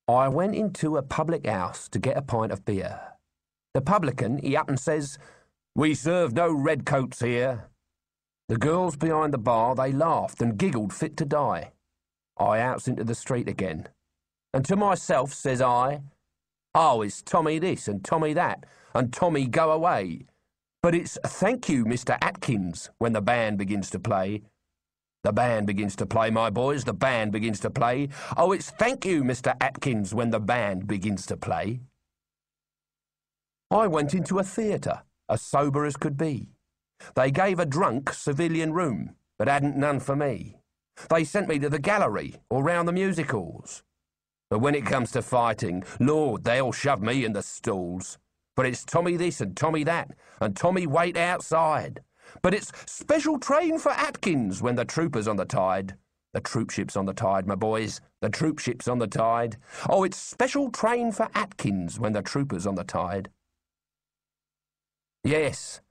I went into a public house to get a pint of beer. The publican, he up and says, "We serve no redcoats here." The girls behind the bar, they laughed and giggled fit to die. I outs into the street again. And to myself, says I, "Oh, it's Tommy this and Tommy that, and Tommy go away. But it's thank you, Mr. Atkins, when the band begins to play. The band begins to play, my boys, the band begins to play. Oh, it's thank you, Mr. Atkins, when the band begins to play." I went into a theatre, as sober as could be. They gave a drunk civilian room, but hadn't none for me. They sent me to the gallery or round the music halls. But when it comes to fighting, Lord, they'll shove me in the stalls. But it's Tommy this and Tommy that, and Tommy wait outside. But it's special train for Atkins when the troopers on the tide. The troop ship's on the tide, my boys, the troop ship's on the tide. Oh, it's special train for Atkins when the troopers on the tide. Yes,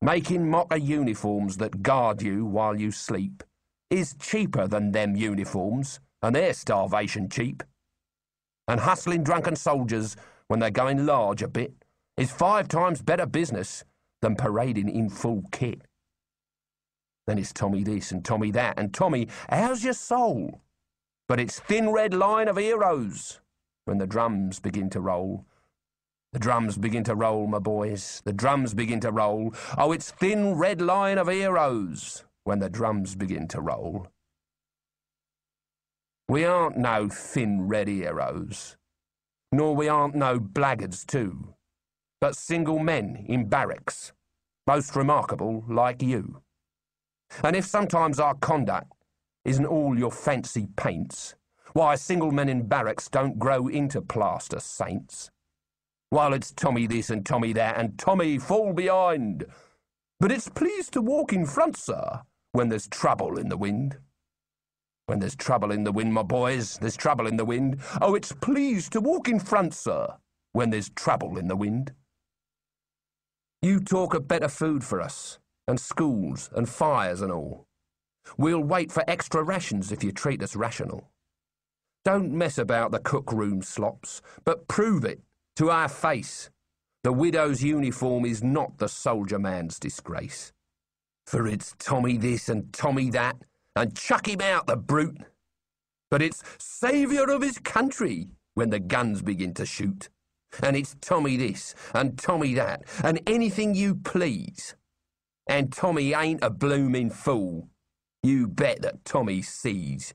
making mocker uniforms that guard you while you sleep is cheaper than them uniforms, and they're starvation cheap. And hustling drunken soldiers when they're going large a bit is 5 times better business than parading in full kit. Then it's Tommy this and Tommy that, and Tommy, how's your soul? But it's thin red line of heroes when the drums begin to roll. The drums begin to roll, my boys, the drums begin to roll. Oh, it's thin red line of heroes when the drums begin to roll. We aren't no thin red heroes, nor we aren't no blackguards too, but single men in barracks, most remarkable like you. And if sometimes our conduct isn't all your fancy paints, why single men in barracks don't grow into plaster saints. While it's Tommy this and Tommy that, and Tommy fall behind. But it's pleased to walk in front, sir, when there's trouble in the wind. When there's trouble in the wind, my boys, there's trouble in the wind. Oh, it's pleased to walk in front, sir, when there's trouble in the wind. You talk of better food for us, and schools, and fires and all. We'll wait for extra rations if you treat us rational. Don't mess about the cook-room slops, but prove it to our face. The widow's uniform is not the soldier man's disgrace. For it's Tommy this and Tommy that, and chuck him out, the brute. But it's saviour of his country when the guns begin to shoot. And it's Tommy this and Tommy that, and anything you please. And Tommy ain't a blooming fool. You bet that Tommy sees.